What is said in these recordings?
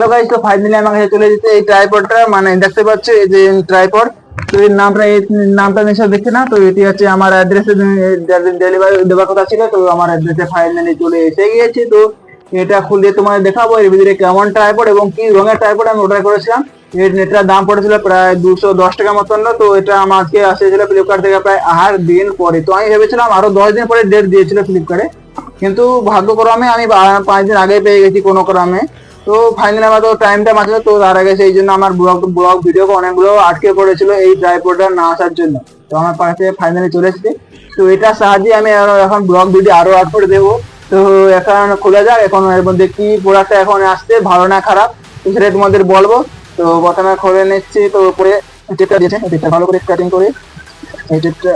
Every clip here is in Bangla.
তো গাইস, তো ফাইনালি আমার কাছে চলে এসেছে এই ট্রাইপডটা, মানে দেখতে পাচ্ছ এই যে ট্রাইপড। তো এর নামটা, এই নামটা নিশ্চয় দেখছে না। তো এটি হচ্ছে আমার অ্যাড্রেসে ডেলিভারি দেওয়ার কথা ছিল, তো আমার অ্যাড্রেসে ফাইনালি চলে এসে গিয়েছে। তো এটা খুলে তোমাদের দেখাবো এর ভিতরে কেমন ট্রাইপড এবং কি রঙের ট্রাইপড আমি অর্ডার করেছিলাম। এটার দাম পড়েছিল প্রায় 210 টাকা মতন। তো এটা আমাকে আসেছিল ফ্লিপকার্ট থেকে প্রায় 8 দিন পরে। তো আমি ভেবেছিলাম আরো 10 দিন পরে ডেট দিয়েছিল ফ্লিপকার্টে, কিন্তু ভাগ্যক্রমে আমি 5 দিন আগে পেয়ে গেছি কোনো ক্রমে। তো ফাইনালি আমার তো টাইমটা বাঁচলো, তো তার আগে সেই জন্য আমার ব্লগ ভিডিও অনেকগুলো আটকে পড়েছিল এই ট্রাইপডটা না আসার জন্য। তো আমার পাশে ফাইনালি চলে এসেছে। তো এটার সাহায্যে আমি এখন ব্লগ ভিডিও আরো আট করে দেবো। তো এখন খোলা যাক, এখন এর মধ্যে কি প্রোডাক্টটা এখন আসছে, ভালো না খারাপ, তো সেটা তোমাদের বলবো। তো প্রথমে খুলে নিচ্ছি। তো উপরে টেপটা দিয়েছে, টেপটা ভালো করে কাটিং করে এই টেপটা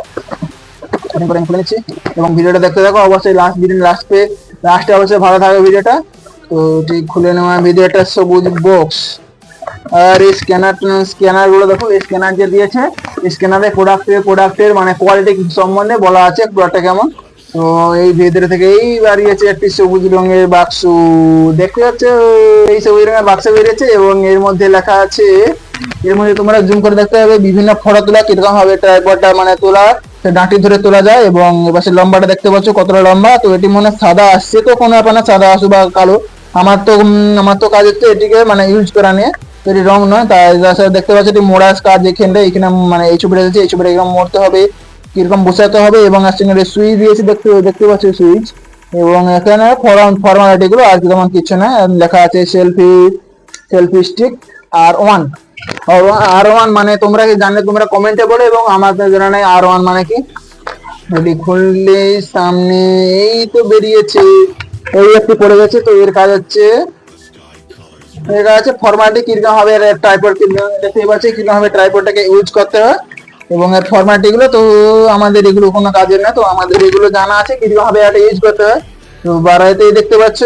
কাটিং করে খুলে নিচ্ছি। এবং ভিডিওটা দেখতে থাকো অবশ্যই, লাস্টে অবশ্যই ভালো থাকবে ভিডিওটা। তো ঠিক খুলে নেওয়া ভিডিওটা সবুজ বক্স। আর এই স্ক্যানার গুলো দেখো, এই স্ক্যানার যে দিয়েছে, স্ক্যানারে প্রোডাক্টের মানে কোয়ালিটি সম্বন্ধে বলা আছে প্রোডাক্টটা কেমন। তো এই ভিতরে থেকে এই বাড়িয়েছে একটি সবুজ রঙের বাক্স, দেখতে পাচ্ছ এই সবুজ রঙের বাক্স বেরিয়েছে। এবং এর মধ্যে লেখা আছে, এর মধ্যে তোমরা জুম করে দেখতে হবে বিভিন্ন ফটো তোলা কিরকম হবে, ট্রাইপডটা মানে তোলা ডাঁটি ধরে তোলা যায়। এবং এপাশে লম্বাটা দেখতে পাচ্ছ কতটা লম্বা। তো এটি মনে সাদা আসছে, তো কোনো ব্যাপার না, সাদা আসুক বা কালো, আমার তো কাজ হচ্ছে এটিকে মানে ইউজ করা নিয়ে। এটি রং নয়, তাই দেখতে পাচ্ছি এটি মোড়ার কাজ এখানে মানে এই ছবিটা দিয়েছে, এই ছবিটা এরকম মোড়তে হবে, কিরকম বসাতে হবে। এবং সঙ্গে সুইচ দিয়েছে, দেখতে পাচ্ছি সুইচ। এবং এখানে ফর্মালিটি গুলো আর তেমন কিছু না, লেখা আছে সেলফি স্টিক আর ওয়ান মানে তোমরা কি জানলে তোমরা কমেন্টে বলো, এবং আমাদের জানা নাই আর ওয়ান মানে কি। এটি খুললে সামনে এই তো বেরিয়েছে, এই একটি পড়ে গেছে। তো এর কাজ হচ্ছে ফরম্যাটে কিরকম হবে ট্রাইপড, দেখতেই পাচ্ছি কিরকম হবে ট্রাইপডটাকে ইউজ করতে হয় এবং এর ফরম্যাট এগুলো। তো আমাদের এগুলো কোনো কাজের না, তো আমাদের এগুলো জানা আছে কিরকম ভাবে এটা ইউজ করতে হয়। তো বাড়াইতেই দেখতে পাচ্ছ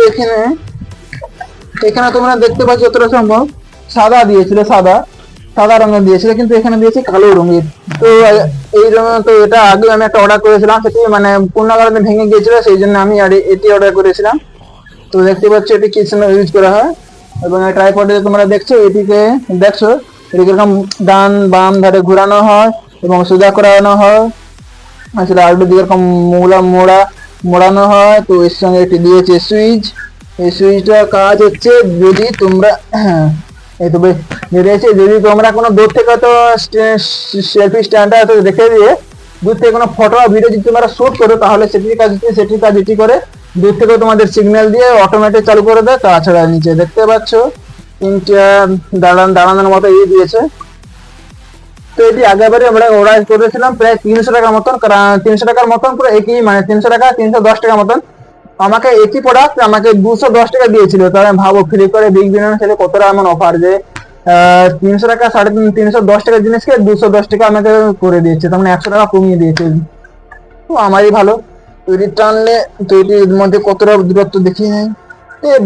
এখানে তোমরা দেখতে পাচ্ছ যতটা সম্ভব সাদা দিয়েছিল, সাদা রঙের দিয়েছিল, কিন্তু এখানে দিয়েছে কালো রঙের। তো এই জন্য, তো এটা আগে আমি একটা অর্ডার করেছিলাম, সেটি মানে পূর্ণ কারণে ভেঙে গিয়েছিল, সেই জন্য আমি এটি অর্ডার করেছিলাম। তো দেখতে পাচ্ছ এটি কি জন্য ইউজ করা হয়। এবং এই ট্রাইপডে তোমরা এটিকে দেখছো এটি কিরকম ডান বাম ধারে ঘোরানো হয় এবং সোজা করানো হয়, আসলে আলটো দিকে এরকম মোড়ানো হয়। তো এর সঙ্গে একটি দিয়েছে সুইচ। এই সুইচটার কাজ হচ্ছে যদি তোমরা এই তো বেরিয়েছে, যদি তোমরা কোনো দূর থেকে তো সেলফি স্ট্যান্ডটা রেখে দিয়ে দূর থেকে কোনো ফটো বা ভিডিও যদি তোমরা শুট করো, তাহলে সেটির কাজ এটি করে, দূর থেকে তোমাদের সিগন্যাল দিয়ে অটোমেটিক চালু করে দেয়। তাছাড়া নিচে দেখতে পাচ্ছ তিনটা দাঁড়ানোর মতো দিয়েছে। তো এটি আগেবারে আমরা অর্ডার করেছিলাম প্রায় 300 টাকার মতন, 300 টাকার মতন পুরো একই, মানে 300 টাকা 310 টাকা মতন। আমাকে একই প্রোডাক্ট আমাকে 210 টাকা দিয়েছিল। তাহলে ভাবো ফ্লিপকার্টে বিগ বিলিয়ন সেলে কতটা এমন অফার যে 300 টাকা 310 টাকার জিনিসকে 210 টাকা আমাকে করে দিয়েছে, তার মানে 100 টাকা কমিয়ে দিয়েছে। তো আমারই ভালো। তো এটি টানলে, তো এটির মধ্যে কতটা দূরত্ব দেখি নেই,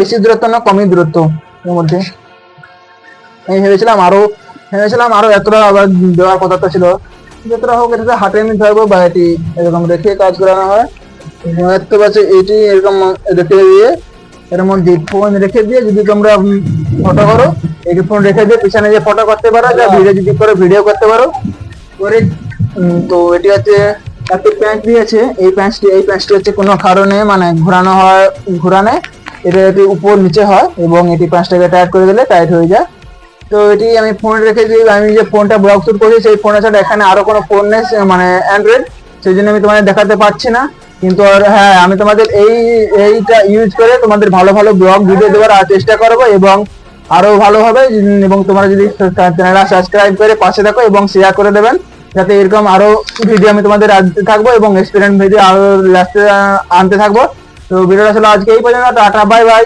বেশি দূরত্ব না, কমই দূরত্ব এর মধ্যে। আমি ভেবেছিলাম আরো এতটা আবার দেওয়ার কথা তো ছিল, যতটা হোক এটাতে হাতে নিতে হবে বা এটি এরকম রেখে কাজ করানো হয়। দেখতে পাচ্ছ এটি এরকম রেখে দিয়ে, এর মধ্যে ফোন রেখে দিয়ে যদি তোমরা ফটো করো, এই ফোন রেখে দিয়ে পিছনে যে ফটো করতে পারো, যা ভিডিও যদি করো ভিডিও করতে পারো করে। তো এটি হচ্ছে একটি প্যান্ট দিয়েছে, এই প্যান্টটি হচ্ছে কোনো কারণে মানে ঘোরানে এটি উপর নিচে হয় এবং এটি প্যান্টটাকে টাইট করে দিলে টাইট হয়ে যায়। তো এটি আমি ফোন রেখে দিই, আমি যে ফোনটা ব্লগ শুট করছি সেই ফোনের সাথে এখানে আরো কোনো ফোন নেই, মানে অ্যান্ড্রয়েড, সেই জন্য আমি তোমাদের দেখাতে পারছি না। কিন্তু হ্যাঁ, আমি তোমাদের এইটা ইউজ করে তোমাদের ভালো ভালো ব্লগ ভিডিও দেওয়ার চেষ্টা করবো এবং আরো ভালো হবে। এবং তোমরা যদি চ্যানেলটা সাবস্ক্রাইব করে পাশে থাকো এবং শেয়ার করে দেবেন, যাতে এরকম আরো ভিডিও আমি তোমাদের আনতে থাকবো এবং এক্সপেরিয়েন্স ভিডিও আরো লাস্টে আনতে থাকবো। তো ভিডিওটা ছিল আজকে এই পর্যন্ত, টাটা বাই বাই।